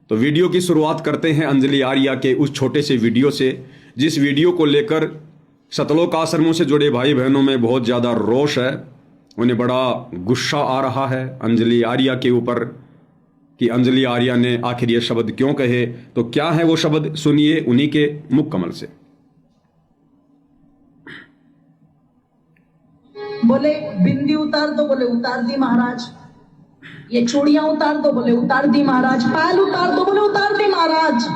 तो वीडियो की शुरुआत करते हैं अंजलि आर्या के उस छोटे से वीडियो से, जिस वीडियो को लेकर सतलोक आश्रमों से जुड़े भाई बहनों में बहुत ज़्यादा रोष है। उन्हें बड़ा गुस्सा आ रहा है अंजलि आर्या के ऊपर कि अंजलि आर्या ने आखिर ये शब्द क्यों कहे। तो क्या है वो शब्द, सुनिए उन्हीं के मुख कमल से। बोले बिंदी उतार दो, बोले उतार दी महाराज। ये चूड़ियां उतार दो, बोले उतार दी महाराज। पायल उतार दो, बोले उतार दी महाराज।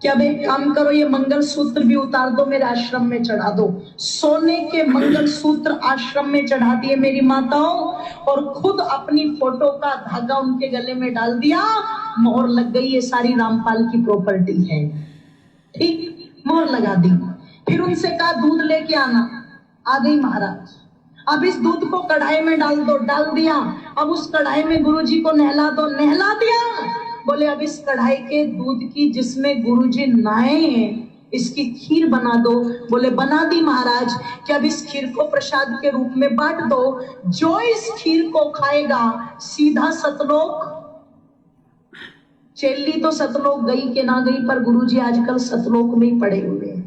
क्या बे काम करो, ये मंगलसूत्र भी उतार दो, मेरे आश्रम में चढ़ा दो। सोने के मंगलसूत्र आश्रम में चढ़ा दिए मेरी माताओं, और खुद अपनी फोटो का धागा उनके गले में डाल दिया। मोहर लग गई, ये सारी रामपाल की प्रॉपर्टी है। ठीक, मोहर लगा दी। फिर उनसे कहा दूध लेके आना, आ गई महाराज। अब इस दूध को कढ़ाई में डाल दो, डाल दिया। अब उस कढ़ाई में गुरुजी को नहला दो, नहला दिया। बोले अब इस कढ़ाई के दूध की जिसमें गुरुजी नहाए हैं, इसकी खीर बना दो। बोले बना दी महाराज। कि अब इस खीर को प्रसाद के रूप में बांट दो। जो इस खीर को खाएगा सीधा सतलोक। चेल्ली तो सतलोक गई के ना गई, पर गुरुजी आजकल सतलोक में ही पड़े हुए हैं।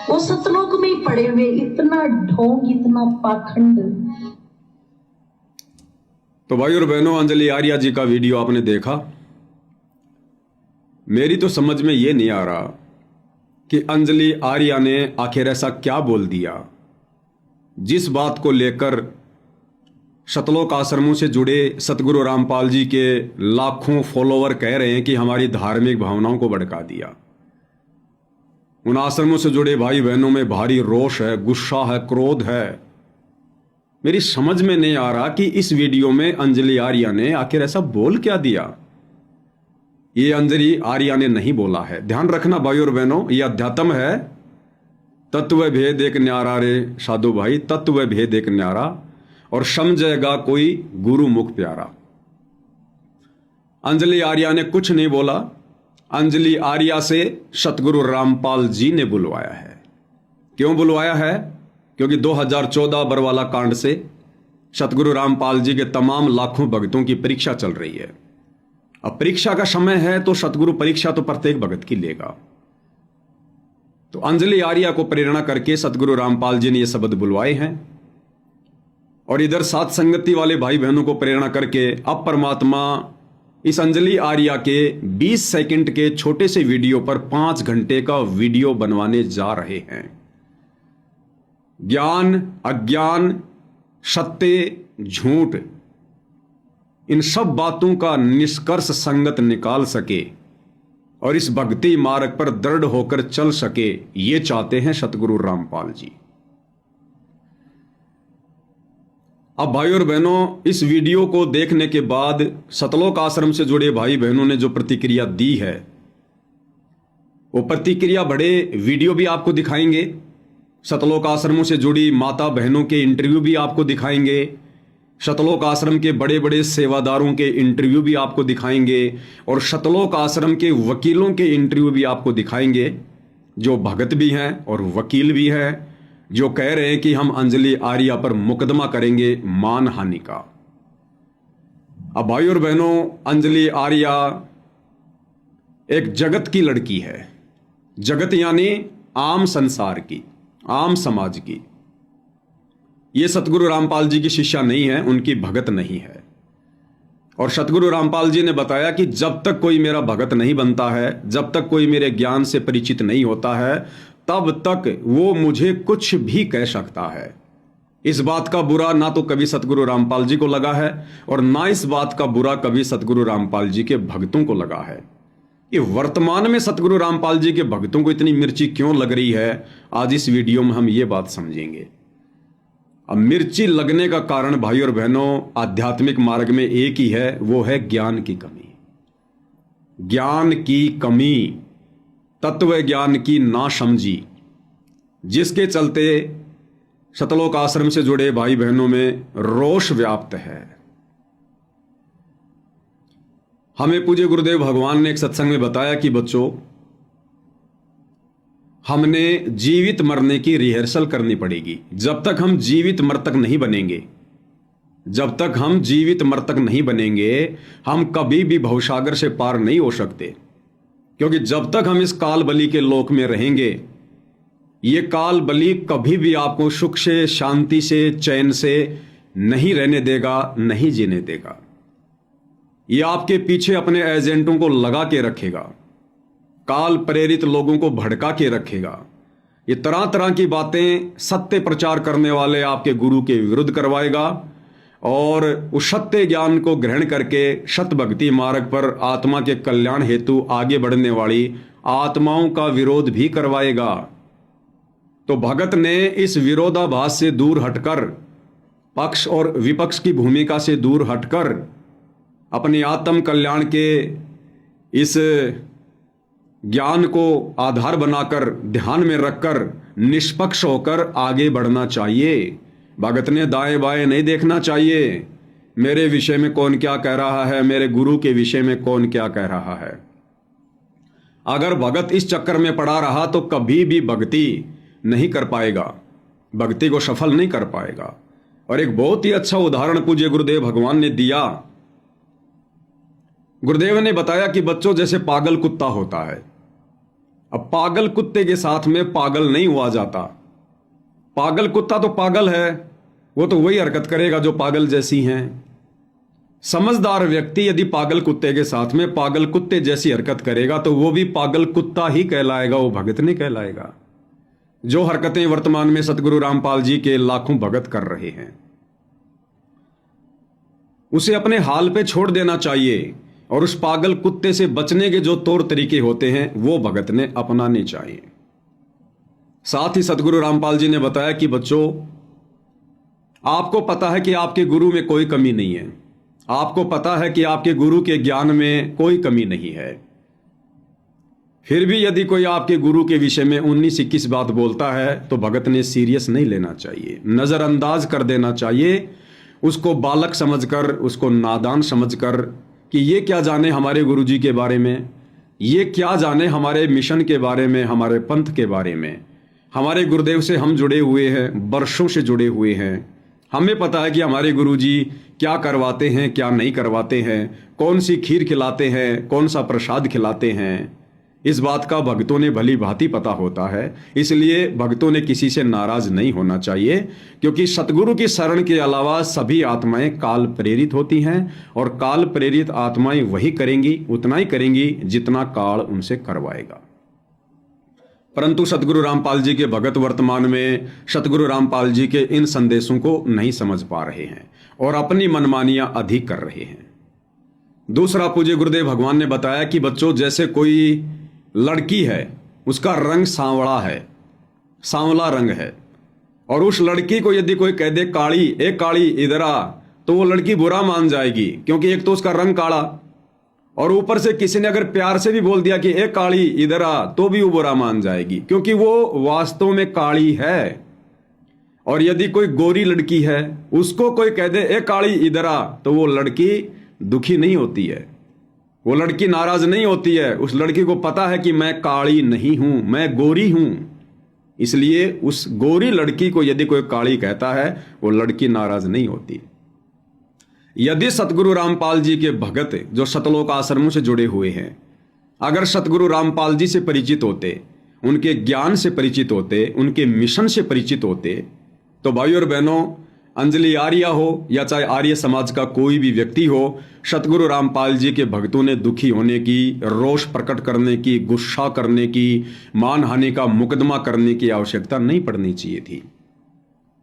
वो सतलोक में ही पड़े हुए। इतना ढोंग, इतना पाखंड। तो भाई और बहनों, अंजलि आर्या जी का वीडियो आपने देखा। मेरी तो समझ में ये नहीं आ रहा कि अंजलि आर्या ने आखिर ऐसा क्या बोल दिया जिस बात को लेकर सतलोक आश्रमों से जुड़े सतगुरु रामपाल जी के लाखों फॉलोवर कह रहे हैं कि हमारी धार्मिक भावनाओं को भड़का दिया। उन आश्रमों से जुड़े भाई बहनों में भारी रोष है, गुस्सा है, क्रोध है। मेरी समझ में नहीं आ रहा कि इस वीडियो में अंजलि आर्या ने आखिर ऐसा बोल क्या दिया। ये अंजलि आर्या ने नहीं बोला है। ध्यान रखना भाई और बहनों, ये अध्यात्म है। तत्व भेद एक न्यारा रे साधु भाई, तत्व भेद एक न्यारा, और समझेगा कोई गुरु मुख प्यारा। अंजलि आर्या ने कुछ नहीं बोला। अंजलि आर्या से सतगुरु रामपाल जी ने बुलवाया है। क्यों बुलवाया है? क्योंकि 2014 बरवाला कांड से सतगुरु रामपाल जी के तमाम लाखों भक्तों की परीक्षा चल रही है। अब परीक्षा का समय है तो सतगुरु परीक्षा तो प्रत्येक भगत की लेगा। तो अंजलि आर्या को प्रेरणा करके सतगुरु रामपाल जी ने यह शब्द बुलवाए हैं, और इधर साथ संगति वाले भाई बहनों को प्रेरणा करके अब परमात्मा इस अंजलि आर्या के 20 सेकंड के छोटे से वीडियो पर 5 घंटे का वीडियो बनवाने जा रहे हैं। ज्ञान, अज्ञान, सत्य, झूठ, इन सब बातों का निष्कर्ष संगत निकाल सके और इस भक्ति मार्ग पर दृढ़ होकर चल सके, ये चाहते हैं सतगुरु रामपाल जी। अब भाई और बहनों, इस वीडियो को देखने के बाद सतलोक आश्रम से जुड़े भाई बहनों ने जो प्रतिक्रिया दी है, वो प्रतिक्रिया बड़े वीडियो भी आपको दिखाएंगे। सतलोक आश्रमों से जुड़ी माता बहनों के इंटरव्यू भी आपको दिखाएंगे। सतलोक आश्रम के बड़े बड़े सेवादारों के इंटरव्यू भी आपको दिखाएंगे, और सतलोक आश्रम के वकीलों के इंटरव्यू भी आपको दिखाएंगे, जो भगत भी हैं और वकील भी हैं, जो कह रहे हैं कि हम अंजलि आर्या पर मुकदमा करेंगे मानहानि का। अब भाई और बहनों, अंजलि आर्या एक जगत की लड़की है। जगत यानी आम संसार की, आम समाज की। ये सतगुरु रामपाल जी की शिष्या नहीं है, उनकी भगत नहीं है। और सतगुरु रामपाल जी ने बताया कि जब तक कोई मेरा भगत नहीं बनता है, जब तक कोई मेरे ज्ञान से परिचित नहीं होता है, तब तक वो मुझे कुछ भी कह सकता है। इस बात का बुरा ना तो कभी सतगुरु रामपाल जी को लगा है, और ना इस बात का बुरा कभी सतगुरु रामपाल जी के भक्तों को लगा है। ये वर्तमान में सतगुरु रामपाल जी के भक्तों को इतनी मिर्ची क्यों लग रही है, आज इस वीडियो में हम ये बात समझेंगे। अब मिर्ची लगने का कारण भाई और बहनों आध्यात्मिक मार्ग में एक ही है, वो है ज्ञान की कमी। ज्ञान की कमी, तत्व ज्ञान की नासमझी, जिसके चलते सतलोक आश्रम से जुड़े भाई बहनों में रोष व्याप्त है। हमें पूज्य गुरुदेव भगवान ने एक सत्संग में बताया कि बच्चों, हमने जीवित मरने की रिहर्सल करनी पड़ेगी। जब तक हम जीवित मृतक नहीं बनेंगे, जब तक हम जीवित मृतक नहीं बनेंगे, हम कभी भी भवसागर से पार नहीं हो सकते। क्योंकि जब तक हम इस काल बलि के लोक में रहेंगे, ये काल बलि कभी भी आपको सुख से, शांति से, चैन से नहीं रहने देगा, नहीं जीने देगा। ये आपके पीछे अपने एजेंटों को लगा के रखेगा, काल प्रेरित लोगों को भड़का के रखेगा। ये तरह तरह की बातें सत्य प्रचार करने वाले आपके गुरु के विरुद्ध करवाएगा और उस सत्य ज्ञान को ग्रहण करके सत भक्ति मार्ग पर आत्मा के कल्याण हेतु आगे बढ़ने वाली आत्माओं का विरोध भी करवाएगा। तो भगत ने इस विरोधाभास से दूर हटकर, पक्ष और विपक्ष की भूमिका से दूर हटकर, अपने आत्म कल्याण के इस ज्ञान को आधार बनाकर, ध्यान में रखकर, निष्पक्ष होकर आगे बढ़ना चाहिए। भगत ने दाएं बाएं नहीं देखना चाहिए, मेरे विषय में कौन क्या कह रहा है, मेरे गुरु के विषय में कौन क्या कह रहा है। अगर भगत इस चक्कर में पड़ा रहा तो कभी भी भक्ति नहीं कर पाएगा, भक्ति को सफल नहीं कर पाएगा। और एक बहुत ही अच्छा उदाहरण पूज्य गुरुदेव भगवान ने दिया। गुरुदेव ने बताया कि बच्चों, जैसे पागल कुत्ता होता है, अब पागल कुत्ते के साथ में पागल नहीं हुआ जाता। पागल कुत्ता तो पागल है, वो तो वही हरकत करेगा जो पागल जैसी हैं। समझदार व्यक्ति यदि पागल कुत्ते के साथ में पागल कुत्ते जैसी हरकत करेगा तो वो भी पागल कुत्ता ही कहलाएगा, वो भगत नहीं कहलाएगा। जो हरकतें वर्तमान में सतगुरु रामपाल जी के लाखों भगत कर रहे हैं, उसे अपने हाल पे छोड़ देना चाहिए और उस पागल कुत्ते से बचने के जो तौर तरीके होते हैं वो भगत ने अपनाने चाहिए। साथ ही सतगुरु रामपाल जी ने बताया कि बच्चों, आपको पता है कि आपके गुरु में कोई कमी नहीं है, आपको पता है कि आपके गुरु के ज्ञान में कोई कमी नहीं है, फिर भी यदि कोई आपके गुरु के विषय में 19-21 बात बोलता है तो भगत ने सीरियस नहीं लेना चाहिए, नज़रअंदाज कर देना चाहिए। उसको बालक समझकर, उसको नादान समझकर कि ये क्या जाने हमारे गुरुजी के बारे में, ये क्या जाने हमारे मिशन के बारे में, हमारे पंथ के बारे में। हमारे गुरुदेव से हम जुड़े हुए हैं, वर्षों से जुड़े हुए हैं, हमें पता है कि हमारे गुरुजी क्या करवाते हैं, क्या नहीं करवाते हैं, कौन सी खीर खिलाते हैं, कौन सा प्रसाद खिलाते हैं। इस बात का भक्तों ने भली भांति पता होता है। इसलिए भक्तों ने किसी से नाराज नहीं होना चाहिए, क्योंकि सतगुरु की शरण के अलावा सभी आत्माएं काल प्रेरित होती हैं और काल प्रेरित आत्माएं वही करेंगी, उतना ही करेंगी जितना काल उनसे करवाएगा। परंतु सतगुरु रामपाल जी के भगत वर्तमान में सतगुरु रामपाल जी के इन संदेशों को नहीं समझ पा रहे हैं और अपनी मनमानियां अधिक कर रहे हैं। दूसरा, पूज्य गुरुदेव भगवान ने बताया कि बच्चों, जैसे कोई लड़की है, उसका रंग सांवला है, सांवला रंग है, और उस लड़की को यदि कोई कह दे काली, ए काली इधर आ, तो वो लड़की बुरा मान जाएगी, क्योंकि एक तो उसका रंग काला और ऊपर से किसी ने अगर प्यार से भी बोल दिया कि ए काली इधर आ, तो भी वो बुरा मान जाएगी, क्योंकि वो वास्तव में काली है। और यदि कोई गोरी लड़की है, उसको कोई कह दे ए काली इधर आ, तो वो लड़की दुखी नहीं होती है, वो लड़की नाराज नहीं होती है। उस लड़की को पता है कि मैं काली नहीं हूं, मैं गोरी हूं। इसलिए उस गोरी लड़की को यदि कोई काली कहता है, वो लड़की नाराज नहीं होती। यदि सतगुरु रामपाल जी के भगत जो सतलोक आश्रमों से जुड़े हुए हैं, अगर सतगुरु रामपाल जी से परिचित होते, उनके ज्ञान से परिचित होते, उनके मिशन से परिचित होते, तो भाई और बहनों, अंजलि आर्य हो या चाहे आर्य समाज का कोई भी व्यक्ति हो, सतगुरु रामपाल जी के भक्तों ने दुखी होने की, रोष प्रकट करने की, गुस्सा करने की, मानहानि का मुकदमा करने की आवश्यकता नहीं पड़नी चाहिए थी।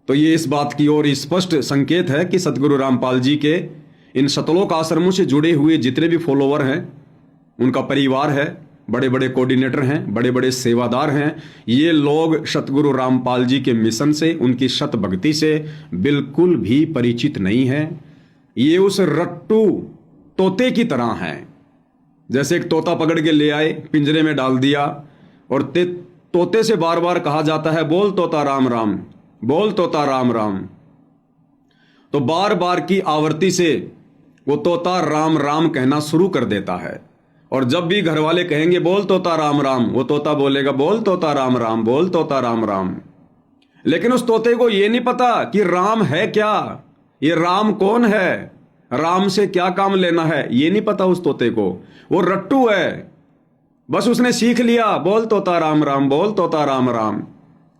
तो ये इस बात की ओर स्पष्ट संकेत है कि सतगुरु रामपाल जी के इन सतलोक आश्रमों से जुड़े हुए जितने भी फॉलोवर हैं, उनका परिवार है, बड़े बड़े कोऑर्डिनेटर हैं, बड़े बड़े सेवादार हैं, ये लोग सतगुरु रामपाल जी के मिशन से, उनकी सत भक्ति से बिल्कुल भी परिचित नहीं हैं। ये उस रट्टू तोते की तरह हैं। जैसे एक तोता पकड़ के ले आए, पिंजरे में डाल दिया और तोते से बार बार कहा जाता है, बोल तोता राम राम, बोल तोता राम राम। तो बार बार की आवृत्ति से वो तोता राम राम कहना शुरू कर देता है, और जब भी घर वाले कहेंगे बोल तोता राम राम, वो तोता बोलेगा बोल तोता राम राम, बोल तोता राम राम। लेकिन उस तोते को ये नहीं पता कि राम है क्या, ये राम कौन है, राम से क्या काम लेना है, ये नहीं पता उस तोते को। वो रट्टू है, बस उसने सीख लिया बोल तोता राम राम, बोल तोता राम राम।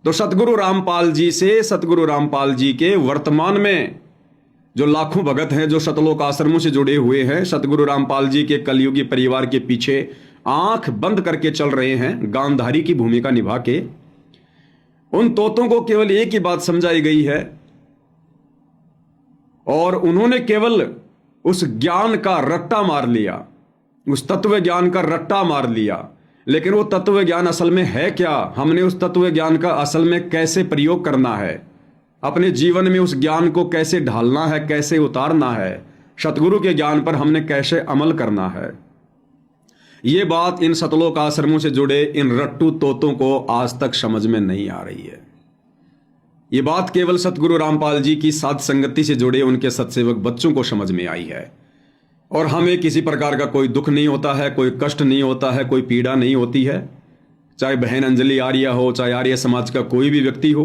तो सतगुरु रामपाल जी से, सतगुरु रामपाल जी के वर्तमान में जो लाखों भगत हैं, जो सतलोक आश्रमों से जुड़े हुए हैं, सतगुरु रामपाल जी के कलयुगी परिवार के पीछे आंख बंद करके चल रहे हैं, गांधारी की भूमिका निभा के, उन तोतों को केवल एक ही बात समझाई गई है और उन्होंने केवल उस ज्ञान का रट्टा मार लिया, उस तत्व ज्ञान का रट्टा मार लिया। लेकिन वो तत्व ज्ञान असल में है क्या, हमने उस तत्व ज्ञान का असल में कैसे प्रयोग करना है, अपने जीवन में उस ज्ञान को कैसे ढालना है, कैसे उतारना है, सतगुरु के ज्ञान पर हमने कैसे अमल करना है, ये बात इन सतलोक आश्रमों से जुड़े इन रट्टू तोतों को आज तक समझ में नहीं आ रही है। ये बात केवल सतगुरु रामपाल जी की साध संगति से जुड़े उनके सत्सेवक बच्चों को समझ में आई है। और हमें किसी प्रकार का कोई दुख नहीं होता है, कोई कष्ट नहीं होता है, कोई पीड़ा नहीं होती है, चाहे बहन अंजलि आर्य हो, चाहे आर्य समाज का कोई भी व्यक्ति हो।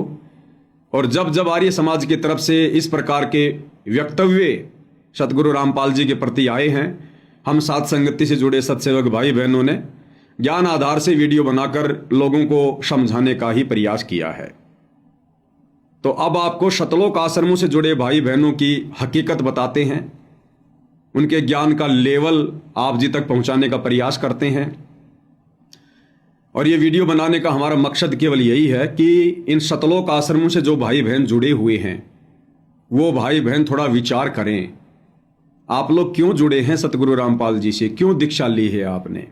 और जब जब आर्य समाज की तरफ से इस प्रकार के वक्तव्य सतगुरु रामपाल जी के प्रति आए हैं, हम साध संगति से जुड़े सत्सेवक भाई बहनों ने ज्ञान आधार से वीडियो बनाकर लोगों को समझाने का ही प्रयास किया है। तो अब आपको सतलोक आश्रमों से जुड़े भाई बहनों की हकीकत बताते हैं, उनके ज्ञान का लेवल आप जी तक पहुंचाने का प्रयास करते हैं। और ये वीडियो बनाने का हमारा मकसद केवल यही है कि इन सतलोक आश्रमों से जो भाई बहन जुड़े हुए हैं वो भाई बहन थोड़ा विचार करें, आप लोग क्यों जुड़े हैं सतगुरु रामपाल जी से, क्यों दीक्षा ली है आपने,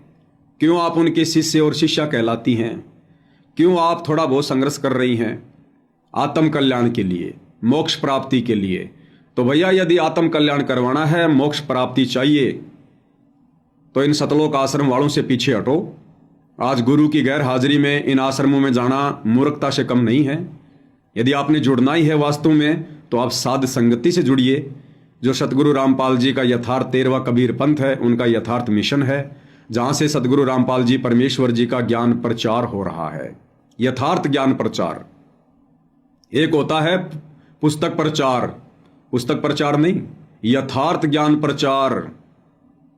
क्यों आप उनके शिष्य और शिष्या कहलाती हैं, क्यों आप थोड़ा बहुत संघर्ष कर रही हैं आत्म कल्याण के लिए, मोक्ष प्राप्ति के लिए। तो भैया यदि आत्म कल्याण करवाना है, मोक्ष प्राप्ति चाहिए, तो इन सतलोक आश्रम वालों से पीछे हटो। आज गुरु की गैर हाजिरी में इन आश्रमों में जाना मूर्खता से कम नहीं है। यदि आपने जुड़ना ही है वास्तव में, तो आप साध संगति से जुड़िए। जो सतगुरु रामपाल जी का यथार्थ 13वां कबीर पंथ है, उनका यथार्थ मिशन है, जहां से सतगुरु रामपाल जी परमेश्वर जी का ज्ञान प्रचार हो रहा है, यथार्थ ज्ञान प्रचार। एक होता है पुस्तक प्रचार, पुस्तक प्रचार नहीं, यथार्थ ज्ञान प्रचार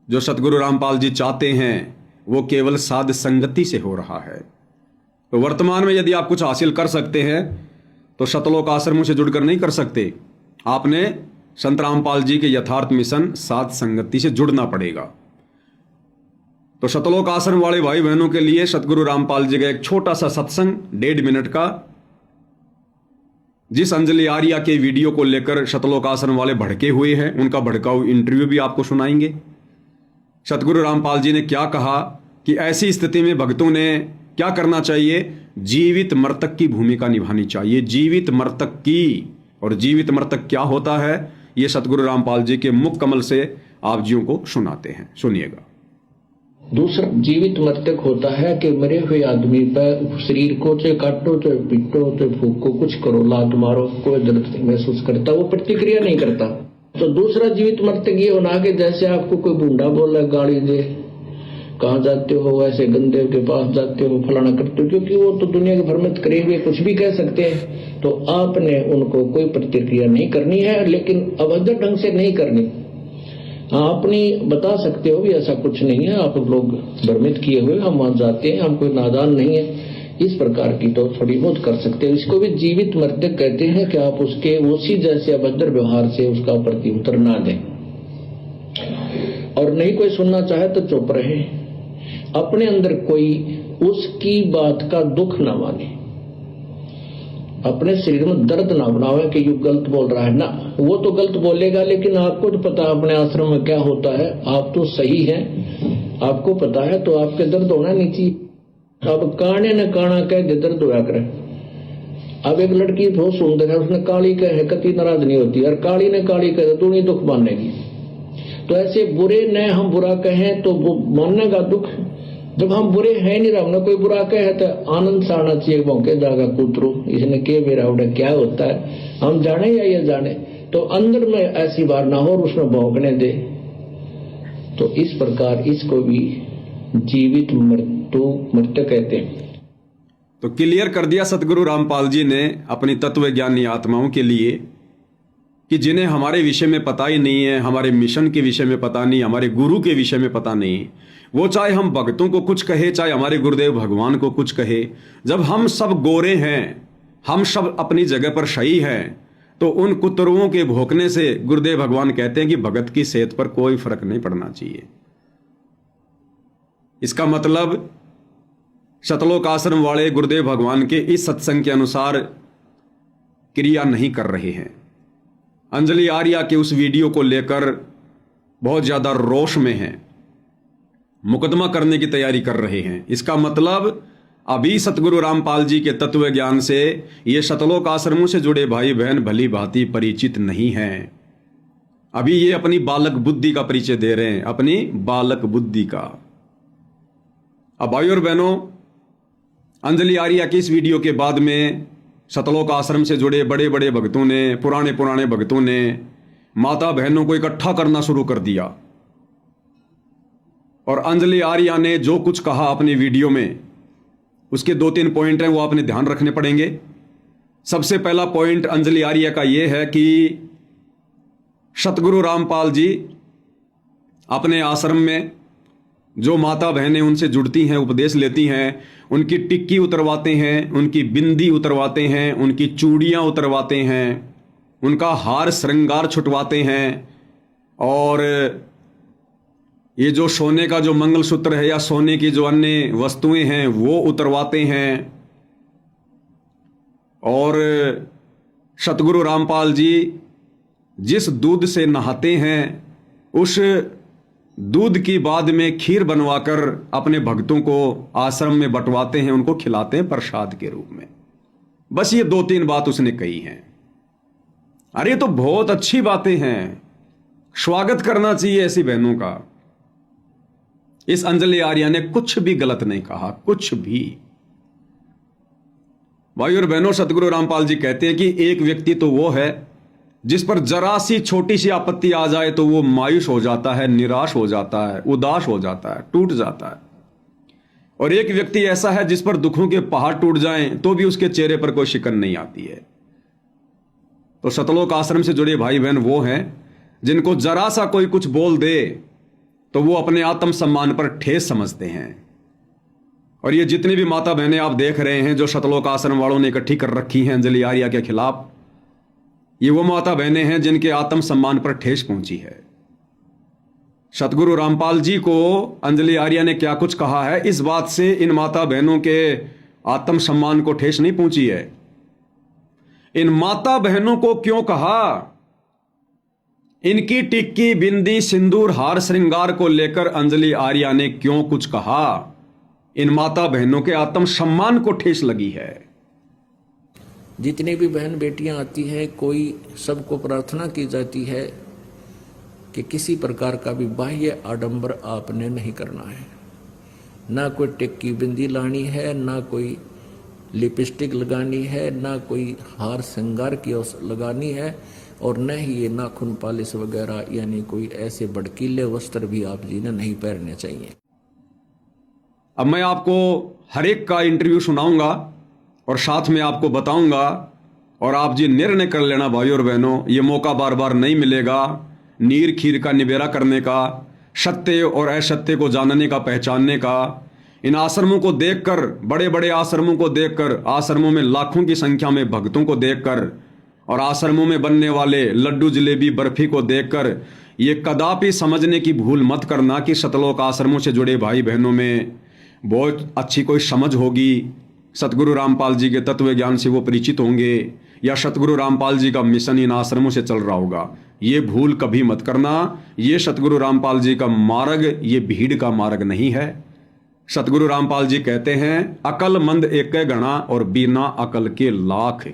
जो सतगुरु रामपाल जी चाहते हैं वो केवल साध संगति से हो रहा है। तो वर्तमान में यदि आप कुछ हासिल कर सकते हैं तो सतलोक आश्रमों से जुड़कर नहीं कर सकते, आपने संत रामपाल जी के यथार्थ मिशन साध संगति से जुड़ना पड़ेगा। तो सतलोक आश्रम वाले भाई बहनों के लिए सतगुरु रामपाल जी का एक छोटा सा सत्संग 1.5 मिनट का, जिस अंजलि आर्या के वीडियो को लेकर सतलोक आश्रम वाले भड़के हुए हैं, उनका भड़काऊ इंटरव्यू भी आपको सुनाएंगे। सतगुरु रामपाल जी ने क्या कहा कि ऐसी स्थिति में भक्तों ने क्या करना चाहिए, जीवित मृतक की भूमिका निभानी चाहिए, जीवित मृतक की। और जीवित मृतक क्या होता है, ये सतगुरु रामपाल जी के मुख कमल से आप जियों को सुनाते हैं, सुनिएगा। दूसरा जीवित मृतक होता है कि मरे हुए आदमी पर शरीर को चाहे काटो, चाहे पीटो, चाहे फूको, कुछ करो, लात मारो, कोई दर्द नहीं महसूस करता, वो प्रतिक्रिया नहीं करता। तो दूसरा जीवित मृतक ये होना कि जैसे आपको कोई बूढ़ा बोला, गाली दे, कहाँ जाते हो, ऐसे गंदे के पास जाते हो, फलाना करते हो, क्योंकि वो तो दुनिया के भ्रमित करे हुए कुछ भी कह सकते हैं। तो आपने उनको कोई प्रतिक्रिया नहीं करनी है, लेकिन अभद्र ढंग से नहीं करनी। अपनी बता सकते हो भी ऐसा कुछ नहीं है, आप लोग भ्रमित किए हुए, हम वहां जाते हैं, हम कोई नादान नहीं है, इस प्रकार की तो थोड़ी बहुत कर सकते हो। इसको भी जीवित मृतक कहते हैं कि आप उसके उसी जैसे अभद्र व्यवहार से उसका प्रत्युत्तर ना दें, और नहीं कोई सुनना चाहे तो चुप रहे, अपने अंदर कोई उसकी बात का दुख ना माने, अपने शरीर में दर्द ना बनावे कि यू गलत बोल रहा है ना, वो तो गलत बोलेगा, लेकिन आपको तो पता अपने आश्रम में क्या होता है, आप तो सही हैं, आपको पता है, तो आपके दर्द होना नहीं चाहिए। अब काने न काना कह दे दर्द होया करे। अब एक लड़की बहुत सुंदर है, उसने काली कहे कति नाराज नहीं होती, और काली ने काली कह दे तो नहीं दुख मानेगी। तो ऐसे बुरे न हम बुरा कहें तो वो मानेगा दुख। जब हम बुरे हैं नहीं, हमने कोई बुरा कहे तो आनंद से आना चाहिए, भौंके जागा कूतरू, इसने के मेरा उड़ा क्या होता है, हम जाने या ये जाने, तो अंदर में ऐसी बात ना हो और उसमें भौंकने दे। तो इस प्रकार इसको भी जीवित मृत्यु कहते हैं। तो क्लियर कर दिया सतगुरु रामपाल जी ने अपनी तत्व ज्ञानी आत्माओं के लिए कि जिन्हें हमारे विषय में पता ही नहीं है, हमारे मिशन के विषय में पता नहीं, हमारे गुरु के विषय में पता नहीं, वो चाहे हम भक्तों को कुछ कहे, चाहे हमारे गुरुदेव भगवान को कुछ कहे, जब हम सब गोरे हैं, हम सब अपनी जगह पर सही हैं, तो उन कुतरुओं के भोंकने से गुरुदेव भगवान कहते हैं कि भगत की सेहत पर कोई फर्क नहीं पड़ना चाहिए। इसका मतलब सतलोक आश्रम वाले गुरुदेव भगवान के इस सत्संग के अनुसार क्रिया नहीं कर रहे हैं। अंजलि आर्या के उस वीडियो को लेकर बहुत ज्यादा रोष में हैं, मुकदमा करने की तैयारी कर रहे हैं। इसका मतलब अभी सतगुरु रामपाल जी के तत्व ज्ञान से ये सतलोक आश्रमों से जुड़े भाई बहन भली भांति परिचित नहीं हैं। अभी ये अपनी बालक बुद्धि का परिचय दे रहे हैं, अपनी बालक बुद्धि का। अब भाई और बहनों, अंजलि आर्या की इस वीडियो के बाद में सतलोक आश्रम से जुड़े बड़े बड़े भक्तों ने, पुराने भक्तों ने माता बहनों को इकट्ठा करना शुरू कर दिया। और अंजलि आर्या ने जो कुछ कहा अपनी वीडियो में, उसके 2-3 पॉइंट हैं, वो आपने ध्यान रखने पड़ेंगे। सबसे पहला पॉइंट अंजलि आर्या का यह है कि सतगुरु रामपाल जी अपने आश्रम में जो माता बहनें उनसे जुड़ती हैं, उपदेश लेती हैं, उनकी टिक्की उतरवाते हैं, उनकी बिंदी उतरवाते हैं, उनकी चूड़ियां उतरवाते हैं, उनका हार श्रृंगार छुटवाते हैं, और ये जो सोने का जो मंगलसूत्र है या सोने की जो अन्य वस्तुएं हैं वो उतरवाते हैं। और सतगुरु रामपाल जी जिस दूध से नहाते हैं उस दूध की बाद में खीर बनवाकर अपने भक्तों को आश्रम में बंटवाते हैं, उनको खिलाते हैं प्रसाद के रूप में। बस ये 2-3 बात उसने कही हैं। अरे तो बहुत अच्छी बातें हैं, स्वागत करना चाहिए ऐसी बहनों का। इस अंजलि आर्या ने कुछ भी गलत नहीं कहा, कुछ भी। भाई और बहनों, सतगुरु रामपाल जी कहते हैं कि एक व्यक्ति तो वो है जिस पर जरा सी छोटी सी आपत्ति आ जाए तो वो मायूस हो जाता है, निराश हो जाता है, उदास हो जाता है, टूट जाता है। और एक व्यक्ति ऐसा है जिस पर दुखों के पहाड़ टूट जाएं तो भी उसके चेहरे पर कोई शिकन नहीं आती है। तो सतलोक आश्रम से जुड़े भाई बहन वो हैं जिनको जरा सा कोई कुछ बोल दे तो वो अपने आत्म सम्मान पर ठेस समझते हैं। और ये जितनी भी माता बहनें आप देख रहे हैं जो सतलोक आश्रम वालों ने इकट्ठी कर रखी हैं अंजलि आर्या के खिलाफ, ये वो माता बहनें हैं जिनके आत्म सम्मान पर ठेस पहुंची है। सतगुरु रामपाल जी को अंजलि आर्या ने क्या कुछ कहा है, इस बात से इन माता बहनों के आत्म सम्मान को ठेस नहीं पहुंची है। इन माता बहनों को क्यों कहा, इनकी टिक्की बिंदी सिंदूर हार श्रृंगार को लेकर अंजलि आर्या ने क्यों कुछ कहा, इन माता बहनों के आत्म सम्मान को ठेस लगी है। जितनी भी बहन बेटियां आती हैं, कोई सबको प्रार्थना की जाती है कि किसी प्रकार का भी बाह्य आडंबर आपने नहीं करना है। ना कोई टिक्की बिंदी लानी है, ना कोई लिपस्टिक लगानी है, ना कोई हार श्रृंगार की लगानी है, और न ही ये नाखून पालिश वगैरह यानी कोई ऐसे भड़कीले वस्त्र भी आप जी ने नहीं पहनने चाहिए। अब मैं आपको हर एक का इंटरव्यू सुनाऊंगा और साथ में आपको बताऊंगा, और आप जी निर्णय कर लेना भाई और बहनों। ये मौका बार बार नहीं मिलेगा नीर खीर का निबेरा करने का, सत्य और असत्य को जानने का, पहचानने का। इन आश्रमों को देखकर, बड़े बड़े आश्रमों को देखकर, आश्रमों में लाखों की संख्या में भक्तों को देखकर और आश्रमों में बनने वाले लड्डू जलेबी बर्फी को देखकर ये कदापि समझने की भूल मत करना कि सतलोक आश्रमों से जुड़े भाई बहनों में बहुत अच्छी कोई समझ होगी, सतगुरु रामपाल जी के तत्व ज्ञान से वो परिचित होंगे, या सतगुरु रामपाल जी का मिशन इन आश्रमों से चल रहा होगा। ये भूल कभी मत करना। ये सतगुरु रामपाल जी का मार्ग ये भीड़ का मार्ग नहीं है। सतगुरु रामपाल जी कहते हैं, अकल मंद एक गणा और बिना अकल के लाख।